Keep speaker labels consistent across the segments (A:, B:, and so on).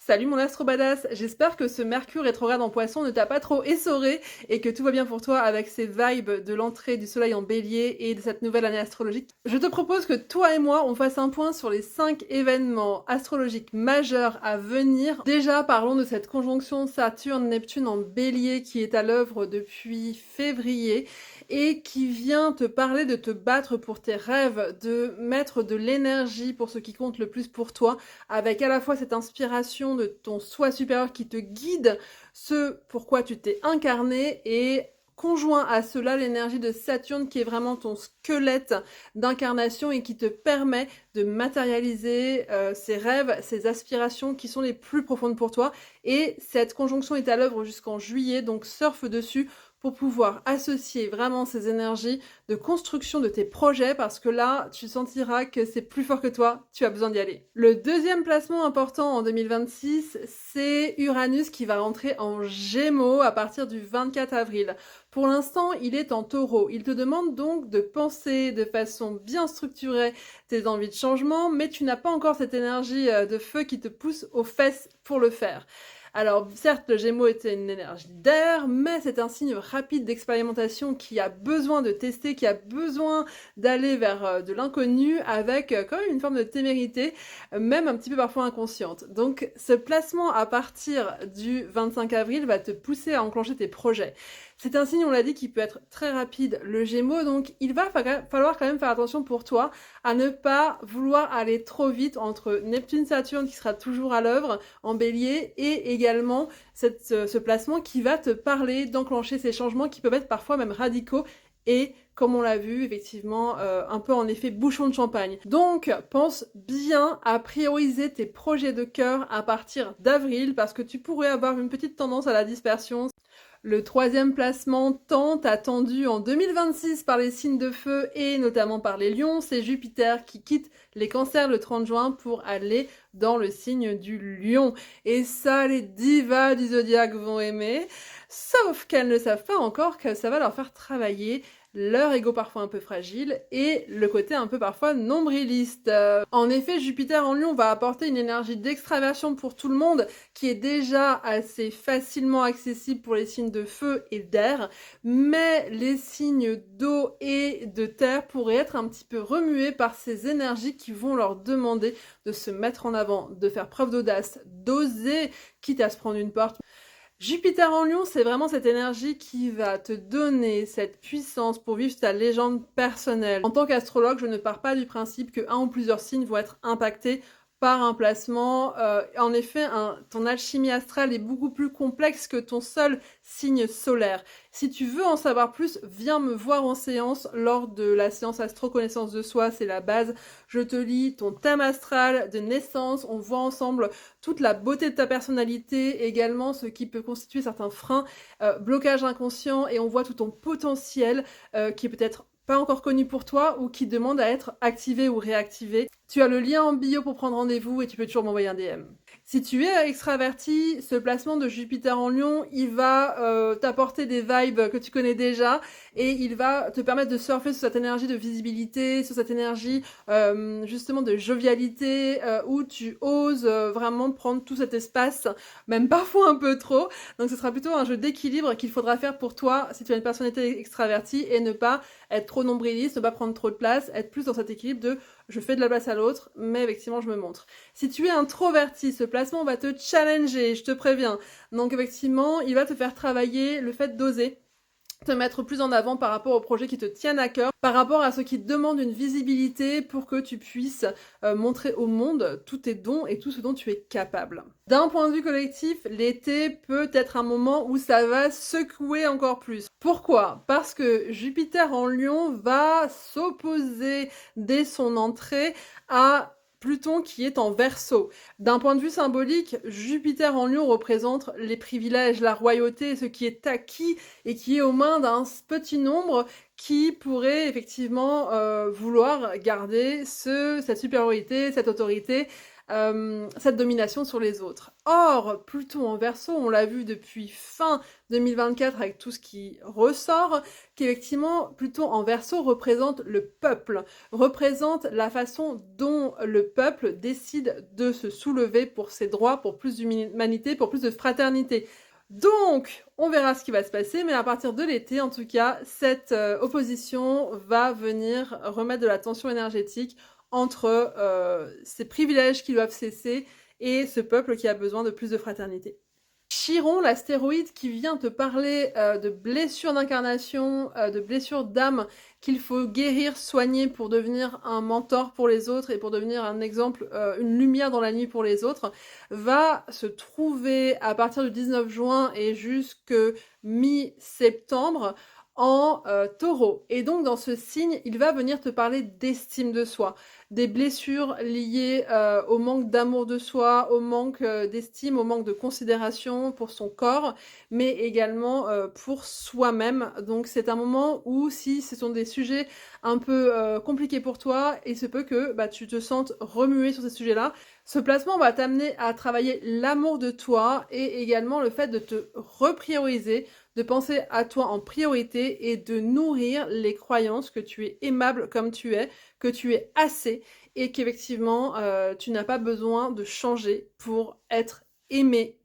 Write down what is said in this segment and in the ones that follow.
A: Salut mon astro badass, j'espère que ce Mercure rétrograde en Poisson ne t'a pas trop essoré et que tout va bien pour toi avec ces vibes de l'entrée du soleil en bélier et de cette nouvelle année astrologique. Je te propose que toi et moi on fasse un point sur les 5 événements astrologiques majeurs à venir. Déjà parlons de cette conjonction Saturne-Neptune en bélier qui est à l'œuvre depuis février et qui vient te parler de te battre pour tes rêves, de mettre de l'énergie pour ce qui compte le plus pour toi, avec à la fois cette inspiration de ton soi supérieur qui te guide, ce pourquoi tu t'es incarné, et conjoint à cela l'énergie de Saturne qui est vraiment ton squelette d'incarnation et qui te permet de matérialiser ces rêves, ces aspirations qui sont les plus profondes pour toi. Et cette conjonction est à l'œuvre jusqu'en juillet, donc surfe dessus pour pouvoir associer vraiment ces énergies de construction de tes projets, parce que là, tu sentiras que c'est plus fort que toi, tu as besoin d'y aller. Le deuxième placement important en 2026, c'est Uranus qui va rentrer en Gémeaux à partir du 24 avril. Pour l'instant, il est en Taureau. Il te demande donc de penser de façon bien structurée tes envies de changement, mais tu n'as pas encore cette énergie de feu qui te pousse aux fesses pour le faire. Alors, certes, le Gémeaux était une énergie d'air, mais c'est un signe rapide d'expérimentation qui a besoin de tester, qui a besoin d'aller vers de l'inconnu avec quand même une forme de témérité, même un petit peu parfois inconsciente. Donc, ce placement à partir du 25 avril va te pousser à enclencher tes projets. C'est un signe, on l'a dit, qui peut être très rapide, le Gémeaux, donc il va falloir quand même faire attention pour toi à ne pas vouloir aller trop vite entre Neptune-Saturne qui sera toujours à l'œuvre en bélier et également ce placement qui va te parler d'enclencher ces changements qui peuvent être parfois même radicaux et, comme on l'a vu, effectivement, un peu en effet bouchon de champagne. Donc, pense bien à prioriser tes projets de cœur à partir d'avril parce que tu pourrais avoir une petite tendance à la dispersion. Le troisième placement tant attendu en 2026 par les signes de feu et notamment par les lions, c'est Jupiter qui quitte les cancers le 30 juin pour aller dans le signe du lion. Et ça, les divas du zodiaque vont aimer, sauf qu'elles ne savent pas encore que ça va leur faire travailler leur ego parfois un peu fragile et le côté un peu parfois nombriliste. En effet, Jupiter en Lion va apporter une énergie d'extraversion pour tout le monde qui est déjà assez facilement accessible pour les signes de feu et d'air, mais les signes d'eau et de terre pourraient être un petit peu remués par ces énergies qui vont leur demander de se mettre en avant, de faire preuve d'audace, d'oser, quitte à se prendre une porte. Jupiter en Lion, c'est vraiment cette énergie qui va te donner cette puissance pour vivre ta légende personnelle. En tant qu'astrologue, je ne pars pas du principe que un ou plusieurs signes vont être impactés par un placement. En effet, ton alchimie astrale est beaucoup plus complexe que ton seul signe solaire. Si tu veux en savoir plus, viens me voir en séance lors de la séance Astro Connaissance de Soi, c'est la base. Je te lis ton thème astral de naissance, on voit ensemble toute la beauté de ta personnalité, également ce qui peut constituer certains freins, blocages inconscients, et on voit tout ton potentiel qui est peut-être pas encore connu pour toi ou qui demande à être activé ou réactivé. Tu as le lien en bio pour prendre rendez-vous et tu peux toujours m'envoyer un DM. Si tu es extraverti, ce placement de Jupiter en Lion, il va t'apporter des vibes que tu connais déjà et il va te permettre de surfer sur cette énergie de visibilité, sur cette énergie justement de jovialité où tu oses vraiment prendre tout cet espace, même parfois un peu trop. Donc ce sera plutôt un jeu d'équilibre qu'il faudra faire pour toi si tu as une personnalité extravertie et ne pas être trop nombriliste, ne pas prendre trop de place, être plus dans cet équilibre de je fais de la place à l'autre, mais effectivement je me montre. Si tu es introverti, ce placement va te challenger, je te préviens. Donc effectivement, il va te faire travailler le fait d'oser, te mettre plus en avant par rapport aux projets qui te tiennent à cœur, par rapport à ceux qui te demandent une visibilité pour que tu puisses montrer au monde tous tes dons et tout ce dont tu es capable. D'un point de vue collectif, l'été peut être un moment où ça va secouer encore plus. Pourquoi ? Parce que Jupiter en Lion va s'opposer dès son entrée à Pluton qui est en Verseau. D'un point de vue symbolique, Jupiter en Lion représente les privilèges, la royauté, ce qui est acquis et qui est aux mains d'un petit nombre qui pourrait effectivement vouloir garder cette supériorité, cette autorité, cette domination sur les autres. Or, Pluton en Verseau, on l'a vu depuis fin 2024 avec tout ce qui ressort, qu'effectivement, Pluton en Verseau représente le peuple, représente la façon dont le peuple décide de se soulever pour ses droits, pour plus d'humanité, pour plus de fraternité. Donc, on verra ce qui va se passer, mais à partir de l'été, en tout cas, cette opposition va venir remettre de la tension énergétique entre ces privilèges qui doivent cesser et ce peuple qui a besoin de plus de fraternité. Chiron, l'astéroïde qui vient te parler de blessures d'incarnation, de blessures d'âme qu'il faut guérir, soigner pour devenir un mentor pour les autres et pour devenir un exemple, une lumière dans la nuit pour les autres, va se trouver à partir du 19 juin et jusque mi-septembre en taureau. Et donc dans ce signe, il va venir te parler d'estime de soi, des blessures liées au manque d'amour de soi, au manque d'estime, au manque de considération pour son corps, mais également pour soi-même. Donc c'est un moment où si ce sont des sujets un peu compliqués pour toi, il se peut que tu te sentes remué sur ces sujets-là. Ce placement va t'amener à travailler l'amour de toi et également le fait de te reprioriser, de penser à toi en priorité et de nourrir les croyances que tu es aimable comme tu es, que tu es assez et qu'effectivement tu n'as pas besoin de changer pour être aimé.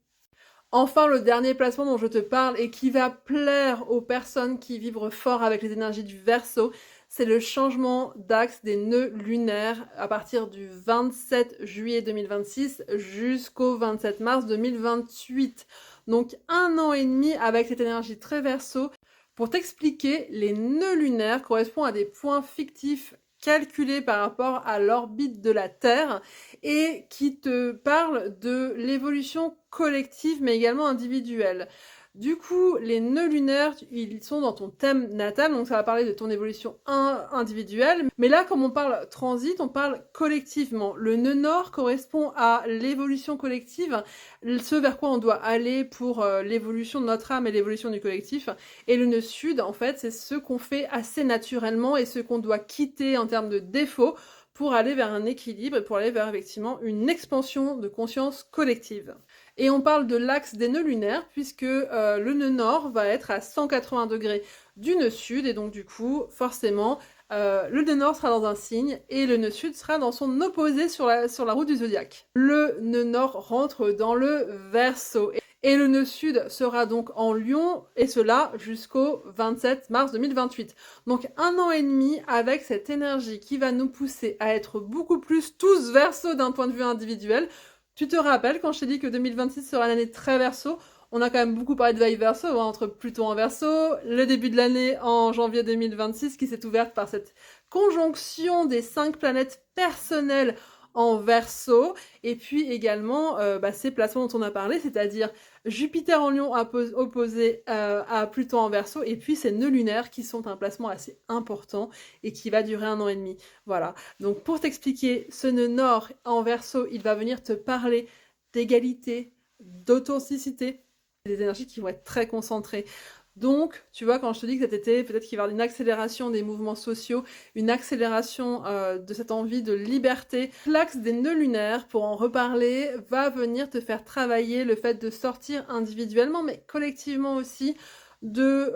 A: Enfin, le dernier placement dont je te parle et qui va plaire aux personnes qui vibrent fort avec les énergies du Verseau, c'est le changement d'axe des nœuds lunaires à partir du 27 juillet 2026 jusqu'au 27 mars 2028. Donc 1 an et demi avec cette énergie très Verseau. Pour t'expliquer, les nœuds lunaires correspondent à des points fictifs calculés par rapport à l'orbite de la Terre et qui te parlent de l'évolution collective mais également individuelle. Du coup, les nœuds lunaires, ils sont dans ton thème natal, donc ça va parler de ton évolution individuelle. Mais là, comme on parle transit, on parle collectivement. Le nœud nord correspond à l'évolution collective, ce vers quoi on doit aller pour l'évolution de notre âme et l'évolution du collectif. Et le nœud sud, en fait, c'est ce qu'on fait assez naturellement et ce qu'on doit quitter en termes de défauts pour aller vers un équilibre et pour aller vers effectivement une expansion de conscience collective. Et on parle de l'axe des nœuds lunaires puisque le nœud nord va être à 180 degrés du nœud sud et donc du coup forcément le nœud nord sera dans un signe et le nœud sud sera dans son opposé sur la route du zodiaque. Le nœud nord rentre dans le Verseau et le nœud sud sera donc en Lion et cela jusqu'au 27 mars 2028. Donc 1 an et demi avec cette énergie qui va nous pousser à être beaucoup plus tous Verseau d'un point de vue individuel. Tu te rappelles quand je t'ai dit que 2026 sera une année très Verseau? On a quand même beaucoup parlé de vibe Verseau, entre Pluton en Verseau, le début de l'année en janvier 2026 qui s'est ouverte par cette conjonction des 5 planètes personnelles en Verseau, et puis également ces placements dont on a parlé, c'est-à-dire Jupiter en Lion opposé à Pluton en Verseau, et puis ces nœuds lunaires qui sont un placement assez important et qui va durer 1 an et demi. Voilà, donc pour t'expliquer, ce nœud nord en Verseau, il va venir te parler d'égalité, d'authenticité, des énergies qui vont être très concentrées. Donc, tu vois, quand je te dis que cet été, peut-être qu'il va y avoir une accélération des mouvements sociaux, une accélération de cette envie de liberté. L'axe des nœuds lunaires, pour en reparler, va venir te faire travailler le fait de sortir individuellement, mais collectivement aussi, de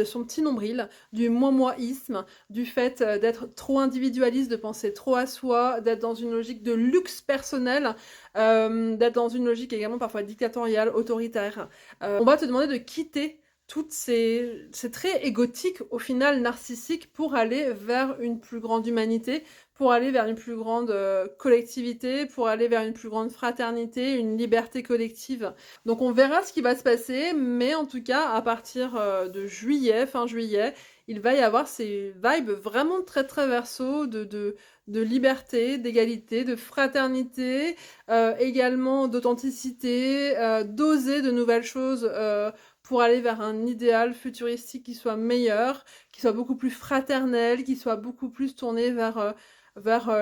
A: son petit nombril, du moi-moisme, du fait d'être trop individualiste, de penser trop à soi, d'être dans une logique de luxe personnel, d'être dans une logique également parfois dictatoriale, autoritaire. On va te demander de quitter toutes ces traits égotiques, au final narcissiques, pour aller vers une plus grande humanité, pour aller vers une plus grande collectivité, pour aller vers une plus grande fraternité, une liberté collective. Donc on verra ce qui va se passer, mais en tout cas, à partir de juillet, fin juillet, il va y avoir ces vibes vraiment très très Verseau de liberté, d'égalité, de fraternité, également d'authenticité, d'oser de nouvelles choses, pour aller vers un idéal futuristique qui soit meilleur, qui soit beaucoup plus fraternel, qui soit beaucoup plus tourné vers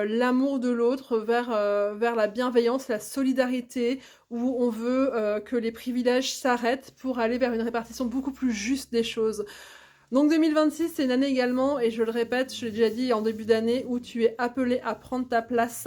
A: l'amour de l'autre, vers la bienveillance, la solidarité, où on veut que les privilèges s'arrêtent pour aller vers une répartition beaucoup plus juste des choses. Donc 2026, c'est une année également, et je le répète, je l'ai déjà dit en début d'année, où tu es appelé à prendre ta place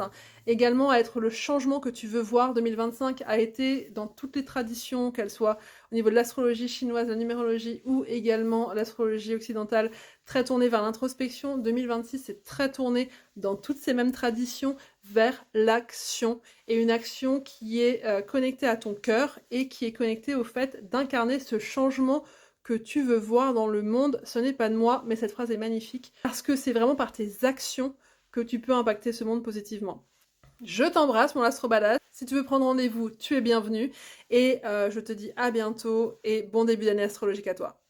A: également à être le changement que tu veux voir. 2025 a été dans toutes les traditions, qu'elles soient au niveau de l'astrologie chinoise, la numérologie ou également l'astrologie occidentale, très tournée vers l'introspection. 2026 est très tourné dans toutes ces mêmes traditions vers l'action, et une action qui est connectée à ton cœur et qui est connectée au fait d'incarner ce changement que tu veux voir dans le monde. Ce n'est pas de moi, mais cette phrase est magnifique, parce que c'est vraiment par tes actions que tu peux impacter ce monde positivement. Je t'embrasse, mon astrobadass. Si tu veux prendre rendez-vous, tu es bienvenue. Et je te dis à bientôt et bon début d'année astrologique à toi.